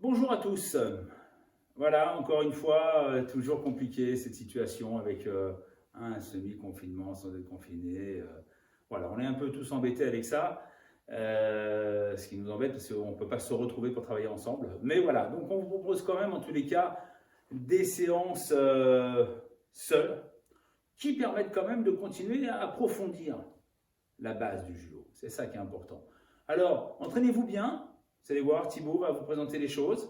Bonjour à tous. Voilà, encore une fois, toujours compliqué cette situation avec un semi-confinement sans être confiné. Voilà, on est un peu tous embêtés avec ça. Ce qui nous embête parce qu'on ne peut pas se retrouver pour travailler ensemble. Mais voilà, donc on vous propose quand même en tous les cas des séances seules qui permettent quand même de continuer à approfondir la base du judo. C'est ça qui est important. Alors, entraînez-vous bien. Vous allez voir, Thibaut va vous présenter les choses.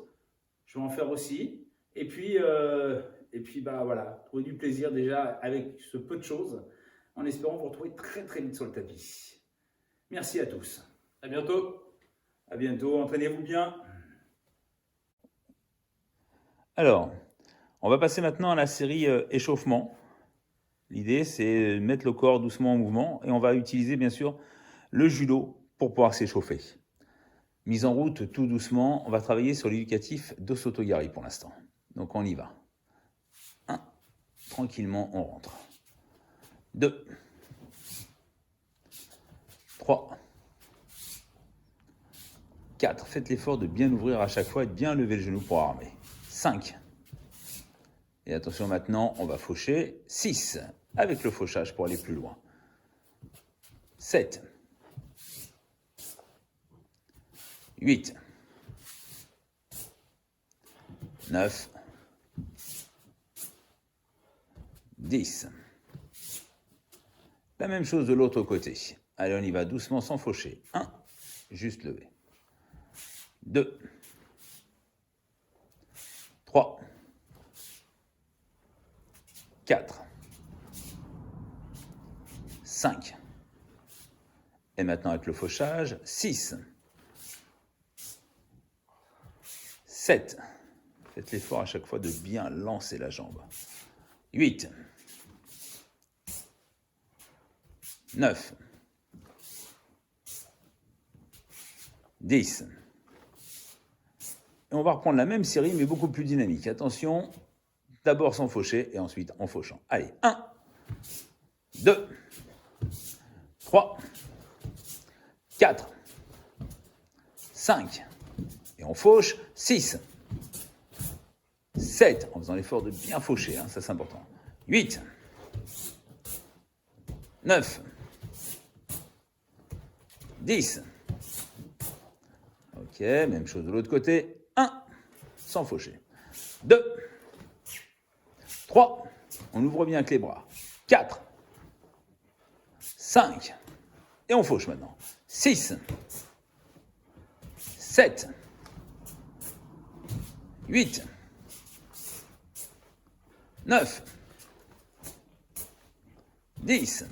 Je vais en faire aussi. Et puis bah voilà, trouver du plaisir déjà avec ce peu de choses, en espérant vous retrouver très très vite sur le tapis. Merci à tous. À bientôt. À bientôt, entraînez-vous bien. Alors, on va passer maintenant à la série échauffement. L'idée, c'est de mettre le corps doucement en mouvement et on va utiliser bien sûr le judo pour pouvoir s'échauffer. Mise en route tout doucement, on va travailler sur l'éducatif d'Osotogari pour l'instant. Donc on y va. 1, tranquillement, on rentre. 2, 3, 4, faites l'effort de bien ouvrir à chaque fois et de bien lever le genou pour armer. 5, et attention maintenant, on va faucher. 6, avec le fauchage pour aller plus loin. 7, 8, 9, 10. La même chose de l'autre côté. Allez, on y va doucement sans faucher. 1, juste lever. 2, 3, 4, 5. Et maintenant avec le fauchage, 6, 7. Faites l'effort à chaque fois de bien lancer la jambe. 8, 9, 10. Et on va reprendre la même série, mais beaucoup plus dynamique. Attention, d'abord sans faucher et ensuite en fauchant. Allez, 1, 2, 3, 4, 5. Et on fauche, 6, 7, en faisant l'effort de bien faucher, hein, ça c'est important. 8, 9, 10. Ok, même chose de l'autre côté. 1, sans faucher. 2, 3, on ouvre bien avec les bras. 4, 5, et on fauche maintenant. 6, 7, 8, 9, 10.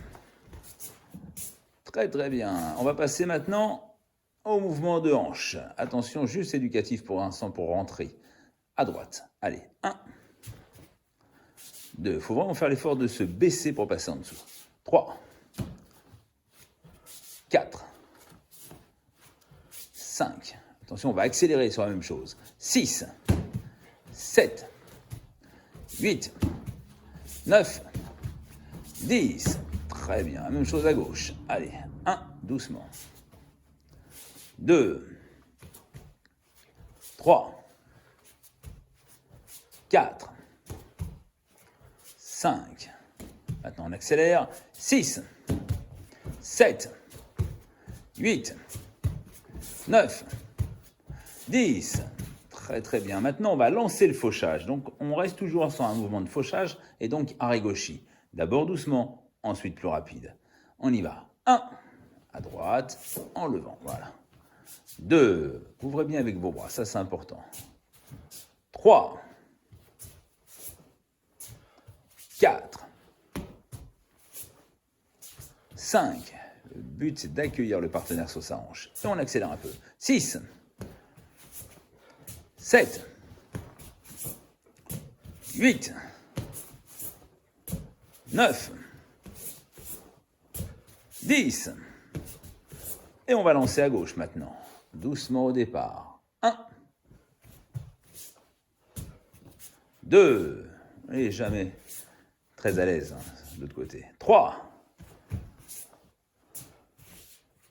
Très très bien. On va passer maintenant au mouvement de hanche. Attention, juste éducatif pour l'instant pour rentrer à droite. Allez, 1, 2. Il faut vraiment faire l'effort de se baisser pour passer en dessous. 3, 4, 5. Attention, on va accélérer sur la même chose. 6, 7, 8, 9, 10. Très bien, la même chose à gauche. Allez, 1, doucement. 2, 3, 4, 5. Maintenant, on accélère. 6, 7, 8, 9, 10. Très très bien. Maintenant, on va lancer le fauchage. Donc, on reste toujours sur un mouvement de fauchage et donc arigoshi. D'abord doucement, ensuite plus rapide. On y va. 1, à droite, en levant. Voilà. 2, ouvrez bien avec vos bras, ça c'est important. 3, 4, 5. Le but, c'est d'accueillir le partenaire sur sa hanche. Et on accélère un peu. 6, 7, 8, 9, 10. Et on va lancer à gauche maintenant. Doucement au départ. 1, 2, et jamais très à l'aise hein, de l'autre côté. 3,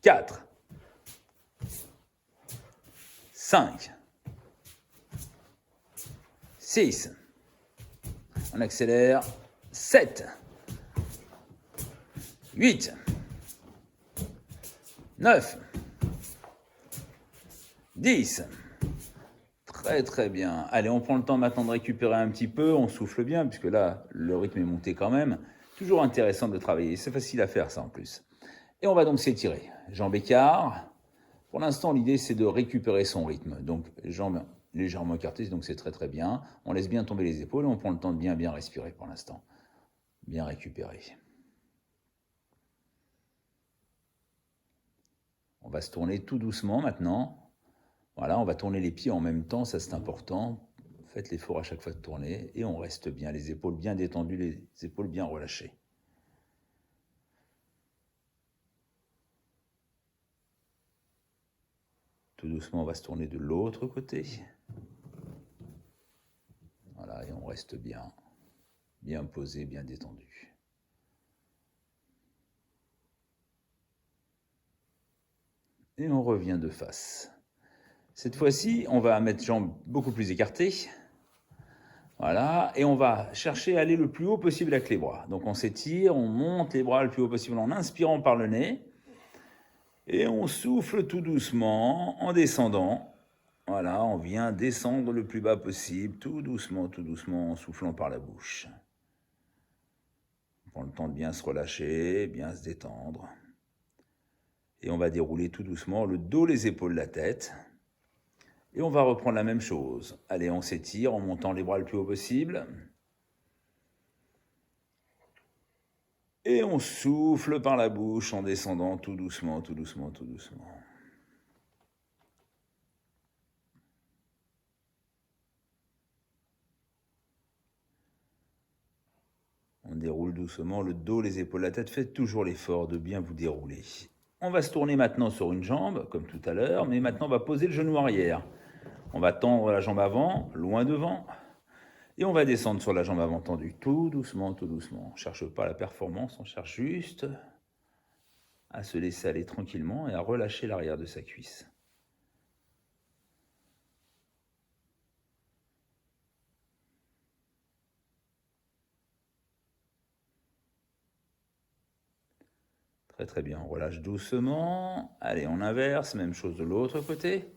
4, 5, 6. On accélère. 7. 8. 9. 10. Très très bien. Allez, on prend le temps maintenant de récupérer un petit peu. On souffle bien, puisque là, le rythme est monté quand même. Toujours intéressant de travailler. C'est facile à faire, ça, en plus. Et on va donc s'étirer. Jambes écart. Pour l'instant, l'idée, c'est de récupérer son rythme. Donc, jambes légèrement écartées, donc c'est très très bien. On laisse bien tomber les épaules et on prend le temps de bien respirer pour l'instant. Bien récupérer. On va se tourner tout doucement maintenant. Voilà, on va tourner les pieds en même temps, ça c'est important. Faites l'effort à chaque fois de tourner et on reste bien, les épaules bien détendues, les épaules bien relâchées. Tout doucement, on va se tourner de l'autre côté. Voilà, et on reste bien posé, bien détendu. Et on revient de face. Cette fois-ci, on va mettre jambes beaucoup plus écartées. Voilà, et on va chercher à aller le plus haut possible avec les bras. Donc on s'étire, on monte les bras le plus haut possible en inspirant par le nez. Et on souffle tout doucement en descendant. Voilà, on vient descendre le plus bas possible, tout doucement, en soufflant par la bouche. On prend le temps de bien se relâcher, bien se détendre. Et on va dérouler tout doucement le dos, les épaules, la tête. Et on va reprendre la même chose. Allez, on s'étire en montant les bras le plus haut possible. Et on souffle par la bouche en descendant tout doucement, tout doucement, tout doucement. On déroule doucement le dos, les épaules, la tête. Faites toujours l'effort de bien vous dérouler. On va se tourner maintenant sur une jambe, comme tout à l'heure, mais maintenant on va poser le genou arrière. On va tendre la jambe avant, loin devant, et on va descendre sur la jambe avant tendue, tout doucement, tout doucement. On ne cherche pas la performance, on cherche juste à se laisser aller tranquillement et à relâcher l'arrière de sa cuisse. Très très bien, on relâche doucement. Allez, on inverse, même chose de l'autre côté.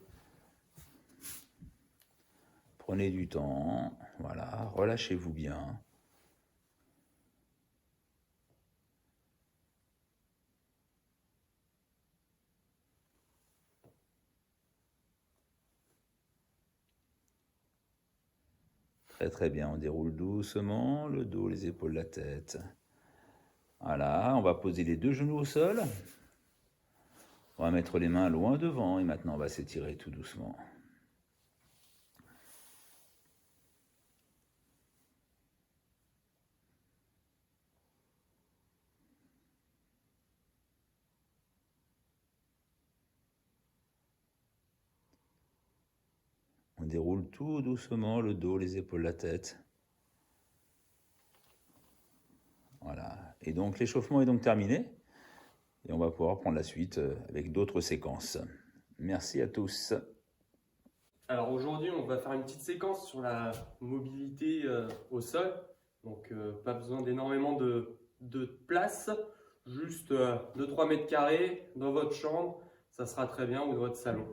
Prenez du temps, voilà, relâchez-vous bien. Très très bien, on déroule doucement le dos, les épaules, la tête. Voilà, on va poser les deux genoux au sol. On va mettre les mains loin devant et maintenant on va s'étirer tout doucement. On déroule tout doucement le dos, les épaules, la tête. Voilà. Et donc l'échauffement est donc terminé. Et on va pouvoir prendre la suite avec d'autres séquences. Merci à tous. Alors aujourd'hui, on va faire une petite séquence sur la mobilité au sol. Donc pas besoin d'énormément de place, juste 2-3 mètres carrés dans votre chambre, ça sera très bien, ou dans votre salon.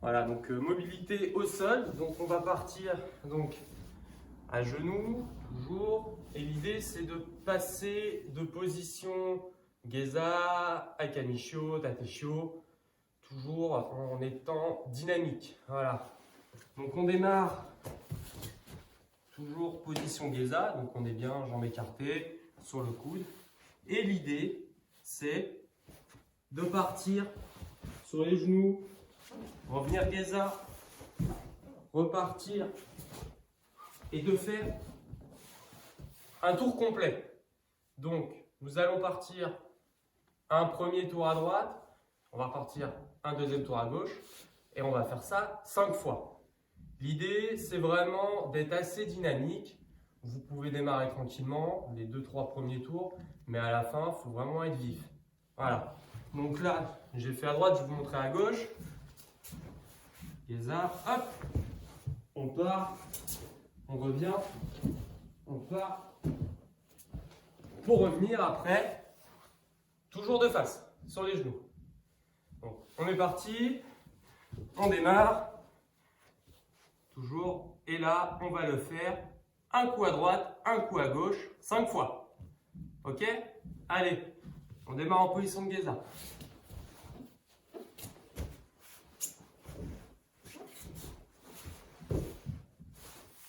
Voilà, donc mobilité au sol. Donc on va partir donc à genoux, toujours. Et l'idée c'est de passer de position Geza, Akamisho, Tatesho, toujours en étant dynamique. Voilà. Donc on démarre toujours position Geza, donc on est bien jambes écartées sur le coude. Et l'idée c'est de partir sur les genoux, revenir Geza, repartir et de faire un tour complet. Donc nous allons partir un premier tour à droite, on va partir un deuxième tour à gauche et on va faire ça 5 fois. L'idée, c'est vraiment d'être assez dynamique. Vous pouvez démarrer tranquillement les 2-3 premiers tours, mais à la fin, il faut vraiment être vif. Voilà. Donc là, j'ai fait à droite, je vais vous montrer à gauche. Geza, hop, on part on revient, on part, pour revenir après, toujours de face, sur les genoux. Donc, on est parti, on démarre, toujours, et là, on va le faire un coup à droite, un coup à gauche, 5 fois. Ok? Allez, on démarre en position de Geza.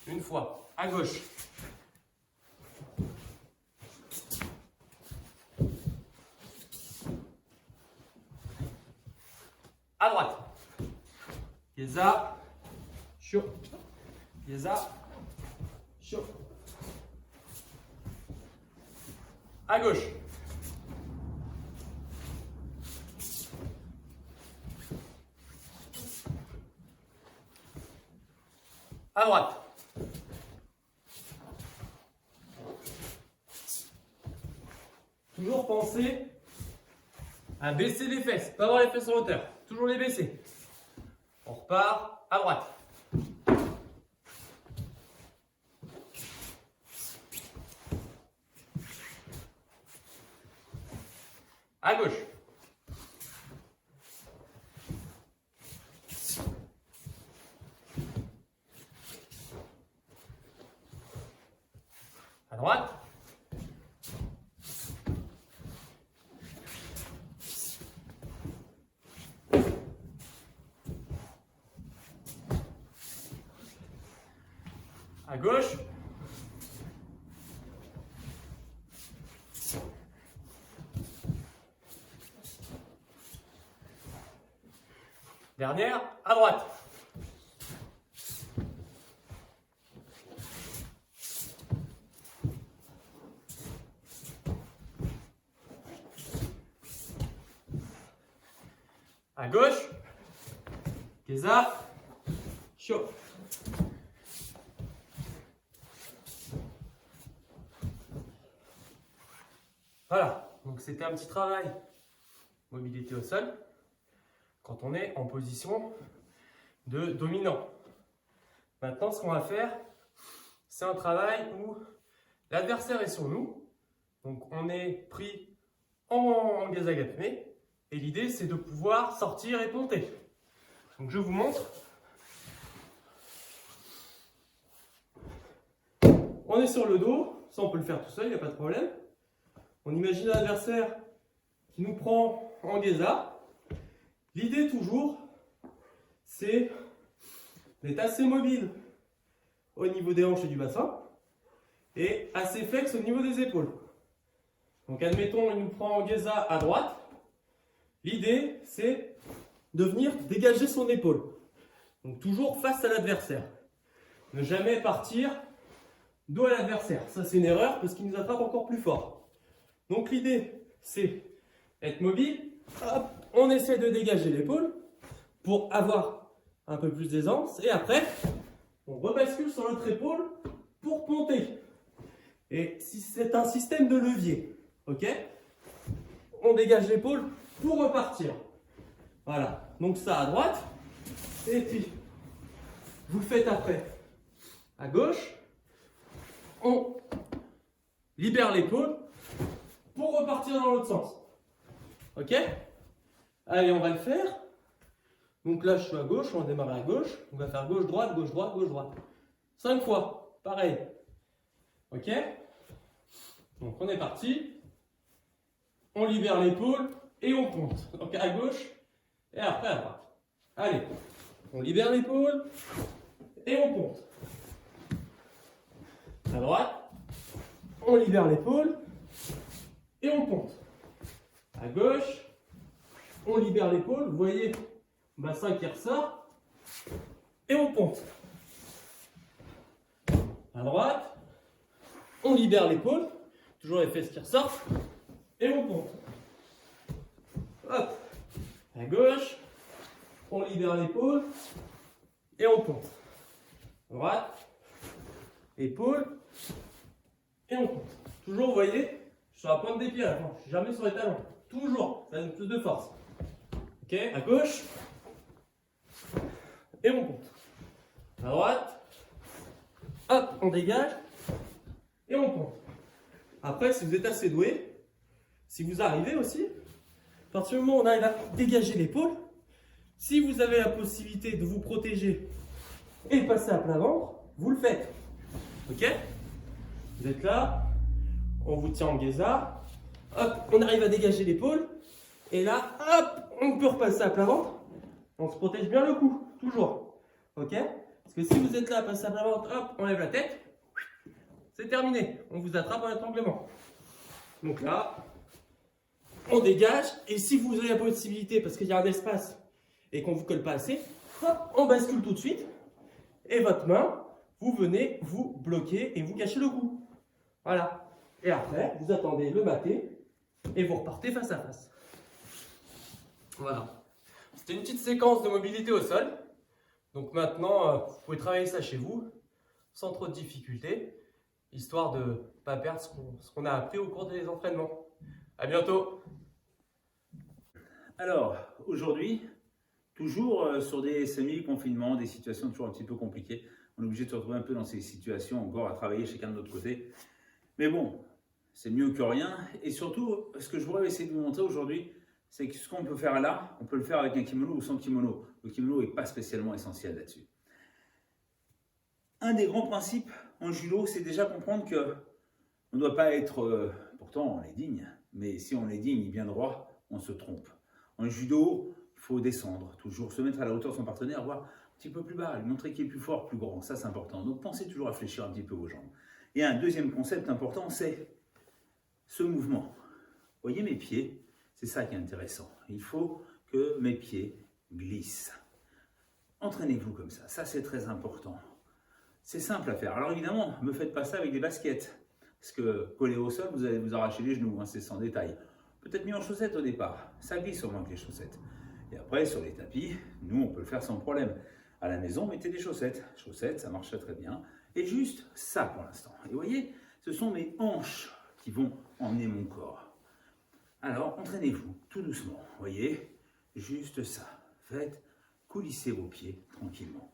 Une fois, à gauche. À droite. Geza. Chaud. Geza. Chaud. À gauche. À droite. Toujours penser à baisser les fesses, pas avoir les fesses en hauteur. Toujours les baisser. On repart à droite. À gauche. À droite. À gauche. Dernière, à droite. À gauche. Geza. Chaud. Voilà, donc c'était un petit travail mobilité au sol quand on est en position de dominant. Maintenant, ce qu'on va faire, c'est un travail où l'adversaire est sur nous, donc on est pris en gazagapme et l'idée c'est de pouvoir sortir et ponter. Donc je vous montre. On est sur le dos, ça on peut le faire tout seul, il n'y a pas de problème. On imagine l'adversaire qui nous prend en Geza. L'idée toujours, c'est d'être assez mobile au niveau des hanches et du bassin et assez flex au niveau des épaules. Donc admettons, il nous prend en Geza à droite. L'idée, c'est de venir dégager son épaule. Donc toujours face à l'adversaire. Ne jamais partir dos à l'adversaire. Ça, c'est une erreur parce qu'il nous attrape encore plus fort. Donc l'idée, c'est être mobile. Hop, on essaie de dégager l'épaule pour avoir un peu plus d'aisance. Et après, on rebascule sur l'autre épaule pour ponter. Et si c'est un système de levier, ok, on dégage l'épaule pour repartir. Voilà, donc ça à droite. Et puis, vous le faites après à gauche. On libère l'épaule pour repartir dans l'autre sens. Ok? Allez, on va le faire. Donc là, je suis à gauche, on va démarrer à gauche. On va faire gauche, droite, gauche, droite, gauche, droite. 5 fois, pareil. Ok? Donc on est parti. On libère l'épaule et on ponte. Donc à gauche et après à droite. Allez, on libère l'épaule et on ponte. À droite, on libère l'épaule et on ponte. À gauche, on libère l'épaule, vous voyez, bassin qui ressort, et on ponte. À droite, on libère l'épaule, toujours les fesses qui ressortent, et on ponte. Hop. À gauche, on libère l'épaule, et on ponte. À droite, épaule, et on ponte. Toujours, vous voyez, sur la pointe des pieds, je ne suis jamais sur les talons. Toujours, ça donne plus de force. Ok, à gauche. Et on ponte. À droite. hop, on dégage et on prend. Après, si vous êtes assez doué, si vous arrivez aussi, à partir du moment où on arrive à dégager l'épaule, si vous avez la possibilité de vous protéger et passer à plat ventre, vous le faites. Ok? Vous êtes là, on vous tient en guésard, hop, on arrive à dégager l'épaule, et là, hop, on peut repasser à plat ventre. On se protège bien le cou, toujours. Ok? Parce que si vous êtes là à passer à plat ventre, hop, on lève la tête, c'est terminé. On vous attrape en étranglement. Donc là, on dégage, et si vous avez la possibilité, parce qu'il y a un espace et qu'on ne vous colle pas assez, hop, on bascule tout de suite, et votre main, vous venez vous bloquer et vous cachez le cou. Voilà. Et après, vous attendez le maté et vous repartez face à face. Voilà. C'était une petite séquence de mobilité au sol. Donc maintenant, vous pouvez travailler ça chez vous sans trop de difficultés, histoire de ne pas perdre ce qu'on a appris au cours des entraînements. À bientôt. Alors, aujourd'hui, toujours sur des semi-confinements, des situations toujours un petit peu compliquées. On est obligé de se retrouver un peu dans ces situations, encore à travailler chacun de notre côté. Mais bon, c'est mieux que rien. Et surtout, ce que je voudrais essayer de vous montrer aujourd'hui, c'est que ce qu'on peut faire là, on peut le faire avec un kimono ou sans kimono. Le kimono n'est pas spécialement essentiel là-dessus. Un des grands principes en judo, c'est déjà comprendre que on ne doit pas être, pourtant on est digne, mais si on est digne et bien droit, on se trompe. En judo, il faut descendre, toujours se mettre à la hauteur de son partenaire, voire un petit peu plus bas, lui montrer qu'il est plus fort, plus grand, ça c'est important. Donc pensez toujours à fléchir un petit peu vos jambes. Et un deuxième concept important, c'est ce mouvement. Vous voyez mes pieds, c'est ça qui est intéressant. Il faut que mes pieds glissent. Entraînez-vous comme ça c'est très important. C'est simple à faire. Alors évidemment, ne me faites pas ça avec des baskets, parce que collé au sol, vous allez vous arracher les genoux, hein, c'est sans détail. Peut-être mis en chaussettes au départ, ça glisse au moins que les chaussettes. Et après, sur les tapis, nous, on peut le faire sans problème. À la maison, mettez des chaussettes. Chaussettes, ça marche très bien. Et juste ça pour l'instant. Et vous voyez, ce sont mes hanches qui vont emmener mon corps. Alors, entraînez-vous tout doucement. Vous voyez, juste ça. Faites coulisser vos pieds tranquillement.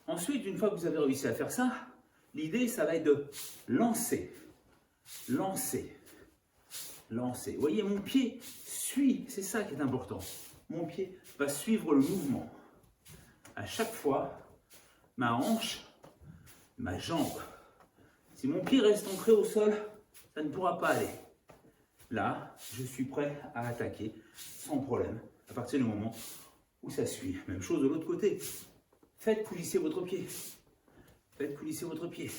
Ensuite, une fois que vous avez réussi à faire ça, l'idée, ça va être de lancer. Lancer. Lancer. Vous voyez, mon pied suit, c'est ça qui est important. Mon pied va suivre le mouvement. À chaque fois, ma hanche, ma jambe. Si mon pied reste ancré au sol, ça ne pourra pas aller. Là, je suis prêt à attaquer sans problème, à partir du moment où ça suit. Même chose de l'autre côté. Faites coulisser votre pied. Faites coulisser votre pied.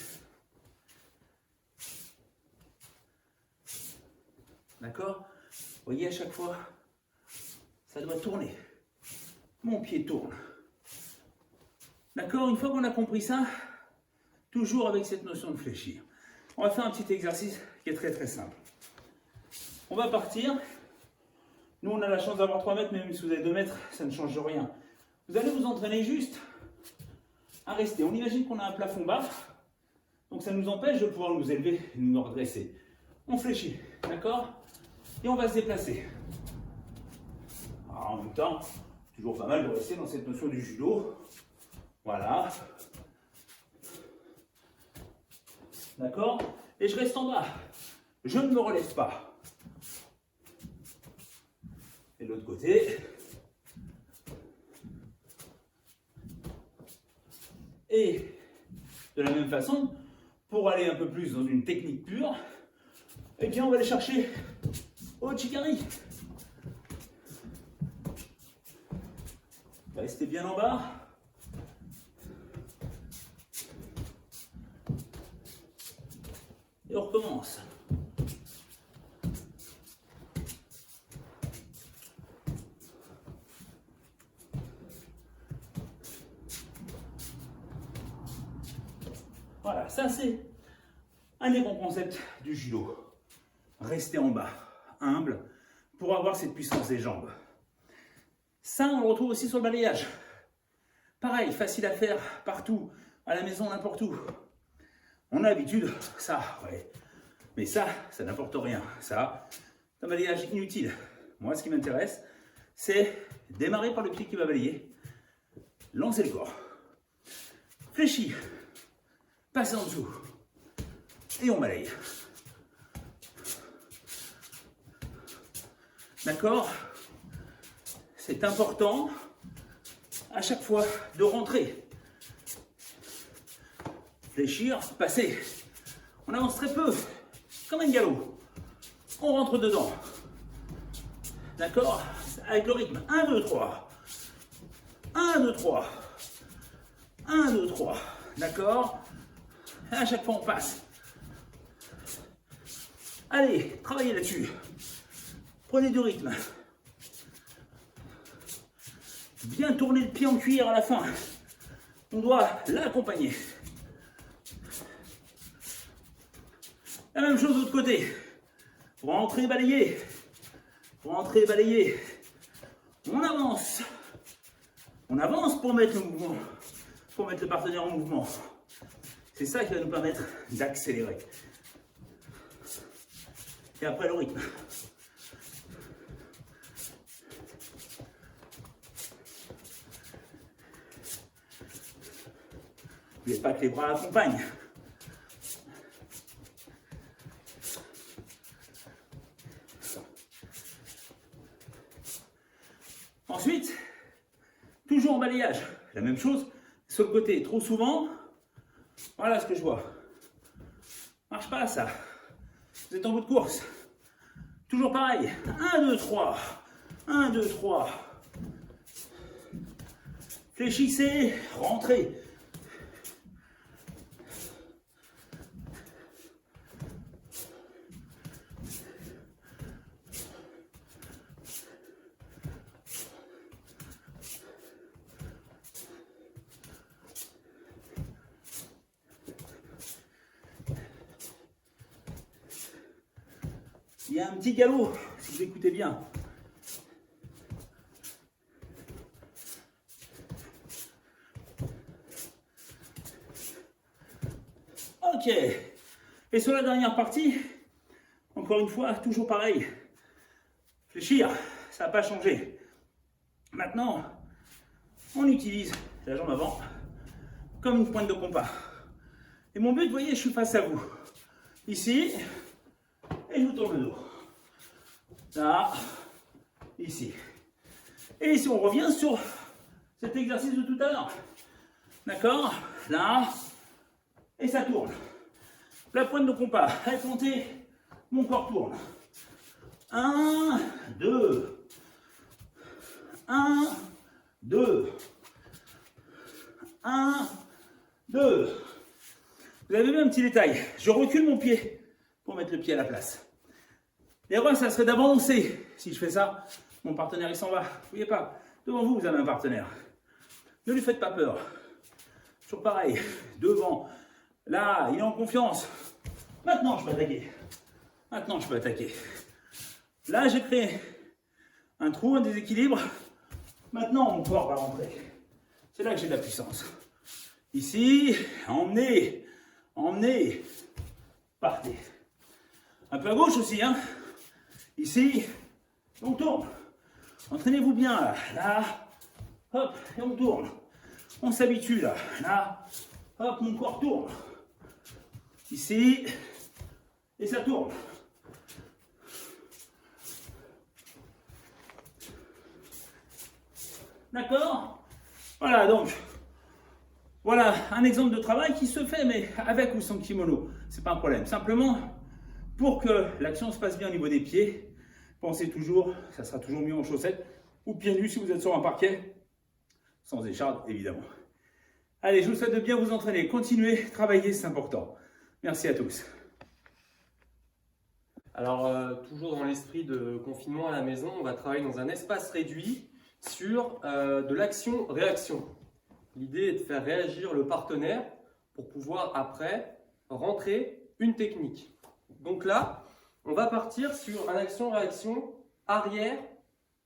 D'accord? Vous voyez, à chaque fois, ça doit tourner. Mon pied tourne. D'accord? Une fois qu'on a compris ça, toujours avec cette notion de fléchir, on va faire un petit exercice qui est très très simple. On va partir. Nous, on a la chance d'avoir 3 mètres, mais même si vous avez 2 mètres, ça ne change rien. Vous allez vous entraîner juste à rester. On imagine qu'on a un plafond bas, donc ça nous empêche de pouvoir nous élever et nous redresser. On fléchit, d'accord? Et on va se déplacer. Alors, en même temps, toujours pas mal de rester dans cette notion du judo. Voilà. D'accord? Et je reste en bas. Je ne me relève pas. Et de l'autre côté. Et de la même façon, pour aller un peu plus dans une technique pure, eh bien on va aller chercher au Chikari. Restez bien en bas. Et on recommence. Voilà, ça c'est un des bons concepts du judo. Rester en bas, humble, pour avoir cette puissance des jambes. Ça, on le retrouve aussi sur le balayage. Pareil, facile à faire partout, à la maison, n'importe où. On a l'habitude, ça, ouais. Mais ça n'apporte rien. Ça, c'est un balayage inutile. Moi, ce qui m'intéresse, c'est démarrer par le pied qui va balayer, lancer le corps, fléchir, passez en dessous. Et on balaye. D'accord? C'est important à chaque fois de rentrer. Fléchir, passer. On avance très peu, comme un galop. On rentre dedans. D'accord? Avec le rythme. 1, 2, 3. 1, 2, 3. 1, 2, 3. D'accord? Et à chaque fois, on passe. Allez, travaillez là-dessus. Prenez du rythme. Bien tourner le pied en cuir à la fin. On doit l'accompagner. La même chose de l'autre côté. Rentrer, balayer. Rentrer, balayer. On avance. On avance pour mettre le mouvement, pour mettre le partenaire en mouvement. C'est ça qui va nous permettre d'accélérer. Et après le rythme. N'oubliez pas que les bras accompagnent. Ensuite, toujours en balayage, la même chose, sur le côté, trop souvent, voilà ce que je vois. Marche pas ça. Vous êtes en bout de course. Toujours pareil. 1, 2, 3. 1, 2, 3. Fléchissez, rentrez. Il y a un petit galop, si vous écoutez bien. Ok. Et sur la dernière partie, encore une fois, toujours pareil. Fléchir, ça n'a pas changé. Maintenant, on utilise la jambe avant comme une pointe de compas. Et mon but, vous voyez, je suis face à vous. Ici. Et je vous tourne le dos. Là, ici. Et ici, on revient sur cet exercice de tout à l'heure. D'accord? Là, et ça tourne. La pointe de compas, avec montée, mon corps tourne. 1, 2. 1, 2. 1, 2. Vous avez vu un petit détail. Je recule mon pied pour mettre le pied à la place. L'erreur, ça serait d'avancer. Si je fais ça, mon partenaire, il s'en va. Vous voyez pas, devant vous, vous avez un partenaire. Ne lui faites pas peur. Toujours pareil, devant. Là, il est en confiance. Maintenant, je peux attaquer. Maintenant, je peux attaquer. Là, j'ai créé un trou, un déséquilibre. Maintenant, mon corps va rentrer. C'est là que j'ai de la puissance. Ici, emmenez, emmenez, partez. Un peu à gauche aussi, hein. Ici, on tourne. Entraînez-vous bien, là. Là, hop, et on tourne. On s'habitue, là. Là, hop, mon corps tourne. Ici, et ça tourne. D'accord? Voilà, donc, voilà un exemple de travail qui se fait, mais avec ou sans kimono. C'est pas un problème. Simplement, pour que l'action se passe bien au niveau des pieds, pensez toujours, ça sera toujours mieux en chaussettes ou pieds nus si vous êtes sur un parquet, sans écharpe évidemment. Allez, je vous souhaite de bien vous entraîner. Continuez, travaillez, c'est important. Merci à tous. Alors, toujours dans l'esprit de confinement à la maison, on va travailler dans un espace réduit sur de l'action-réaction. L'idée est de faire réagir le partenaire pour pouvoir après rentrer une technique. Donc là, on va partir sur un action-réaction arrière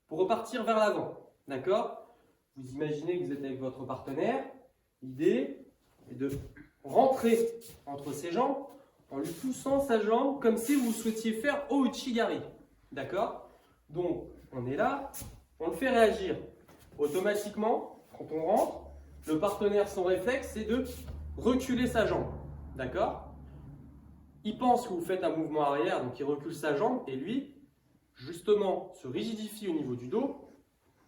pour repartir vers l'avant. D'accord? Vous imaginez que vous êtes avec votre partenaire. L'idée est de rentrer entre ses jambes en lui poussant sa jambe comme si vous souhaitiez faire Ouchigari. D'accord? Donc, on est là, on le fait réagir. Automatiquement, quand on rentre, le partenaire, son réflexe, c'est de reculer sa jambe. D'accord? Il pense que vous faites un mouvement arrière, donc il recule sa jambe, et lui, justement, se rigidifie au niveau du dos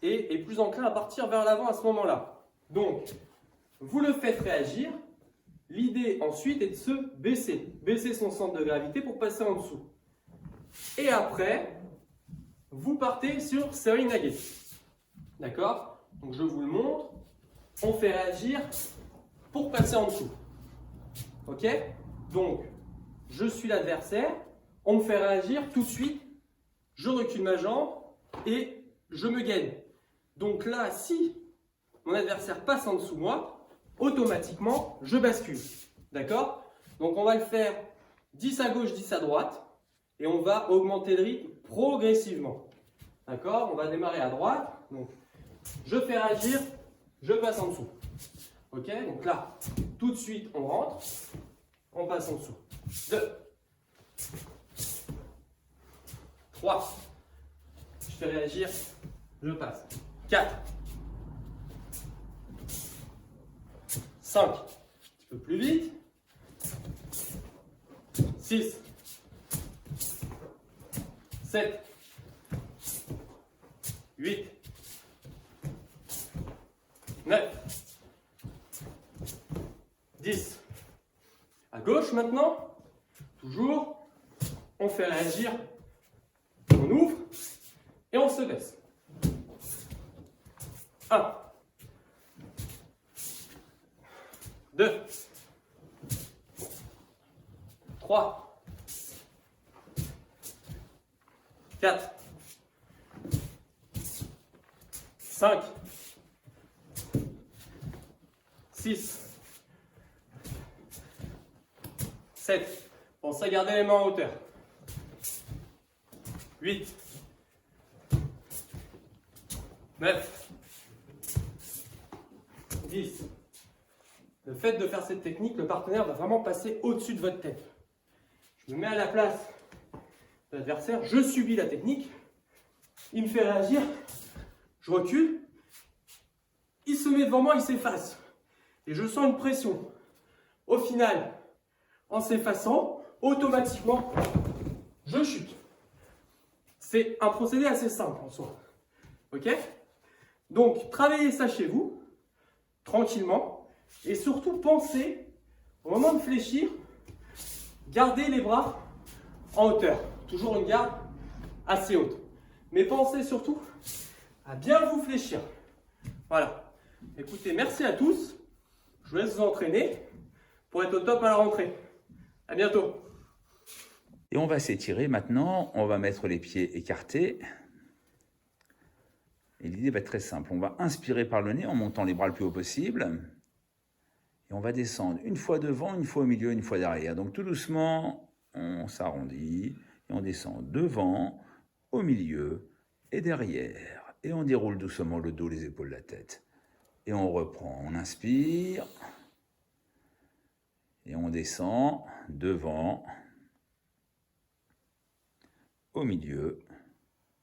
et est plus enclin à partir vers l'avant à ce moment-là. Donc, vous le faites réagir. L'idée ensuite est de se baisser son centre de gravité pour passer en dessous. Et après, vous partez sur Seoinage. D'accord? Donc je vous le montre. On fait réagir pour passer en dessous. Ok? Donc, je suis l'adversaire. On me fait réagir tout de suite. Je recule ma jambe et je me gaine. Donc là, si mon adversaire passe en dessous de moi, automatiquement, je bascule. D'accord? Donc on va le faire 10 à gauche, 10 à droite. Et on va augmenter le rythme progressivement. D'accord? On va démarrer à droite. Donc, je fais réagir, je passe en dessous. Ok? Donc là, tout de suite, on rentre. On passe en dessous. 2. 3. Je fais réagir, je passe. 4. 5. Un petit peu plus vite. 6. 7. 8. 9. 10. À gauche maintenant. Toujours. On fait réagir. On ouvre. Et on se baisse. 1. 2. 3. 4. 5. 6. 7. Pensez à garder les mains en hauteur. 8. 9. 10. Le fait de faire cette technique, le partenaire va vraiment passer au-dessus de votre tête. Je me mets à la place de l'adversaire, je subis la technique, il me fait réagir, je recule, il se met devant moi, il s'efface. Et je sens une pression. Au final, en s'effaçant, automatiquement, je chute. C'est un procédé assez simple en soi. Ok? Donc, travaillez ça chez vous, tranquillement, et surtout pensez, au moment de fléchir, gardez les bras en hauteur. Toujours une garde assez haute. Mais pensez surtout à bien vous fléchir. Voilà. Écoutez, merci à tous. Je vous laisse vous entraîner pour être au top à la rentrée. À bientôt. Et on va s'étirer maintenant, on va mettre les pieds écartés. Et l'idée va être très simple. On va inspirer par le nez en montant les bras le plus haut possible. Et on va descendre une fois devant, une fois au milieu, une fois derrière. Donc tout doucement, on s'arrondit et on descend devant, au milieu et derrière. Et on déroule doucement le dos, les épaules, la tête. Et on reprend. On inspire. Et on descend devant, au milieu,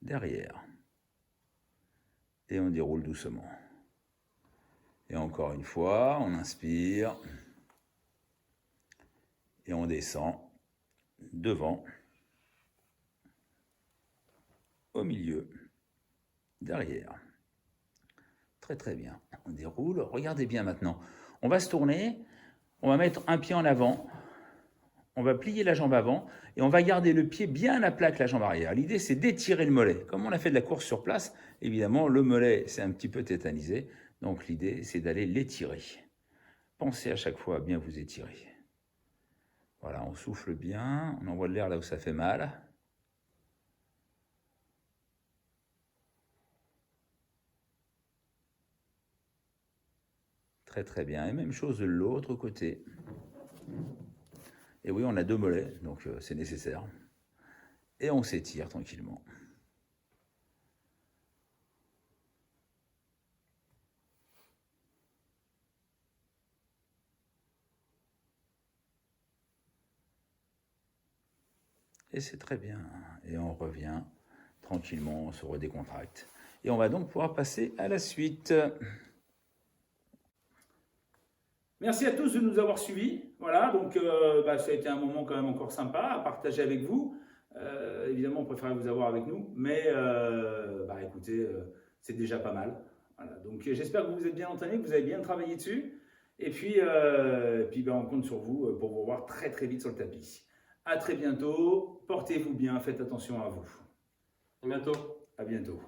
derrière. Et on déroule doucement. Et encore une fois, on inspire. Et on descend devant, au milieu, derrière. Très très bien. On déroule. Regardez bien maintenant. On va se tourner. On va mettre un pied en avant. On va plier la jambe avant et on va garder le pied bien à plat avec la jambe arrière. L'idée, c'est d'étirer le mollet. Comme on a fait de la course sur place, évidemment, le mollet, c'est un petit peu tétanisé. Donc, l'idée, c'est d'aller l'étirer. Pensez à chaque fois à bien vous étirer. Voilà, on souffle bien. On envoie de l'air là où ça fait mal. Très, très bien. Et même chose de l'autre côté. Et oui, on a deux mollets, donc c'est nécessaire. Et on s'étire tranquillement. Et c'est très bien. Et on revient tranquillement, on se redécontracte. Et on va donc pouvoir passer à la suite. Merci à tous de nous avoir suivis. Voilà, donc ça a été un moment quand même encore sympa à partager avec vous. Évidemment, on préférait vous avoir avec nous, mais écoutez, c'est déjà pas mal. Voilà, donc j'espère que vous vous êtes bien entraîné, que vous avez bien travaillé dessus. Et puis, on compte sur vous pour vous revoir très très vite sur le tapis. À très bientôt, portez-vous bien, faites attention à vous. À bientôt. À bientôt.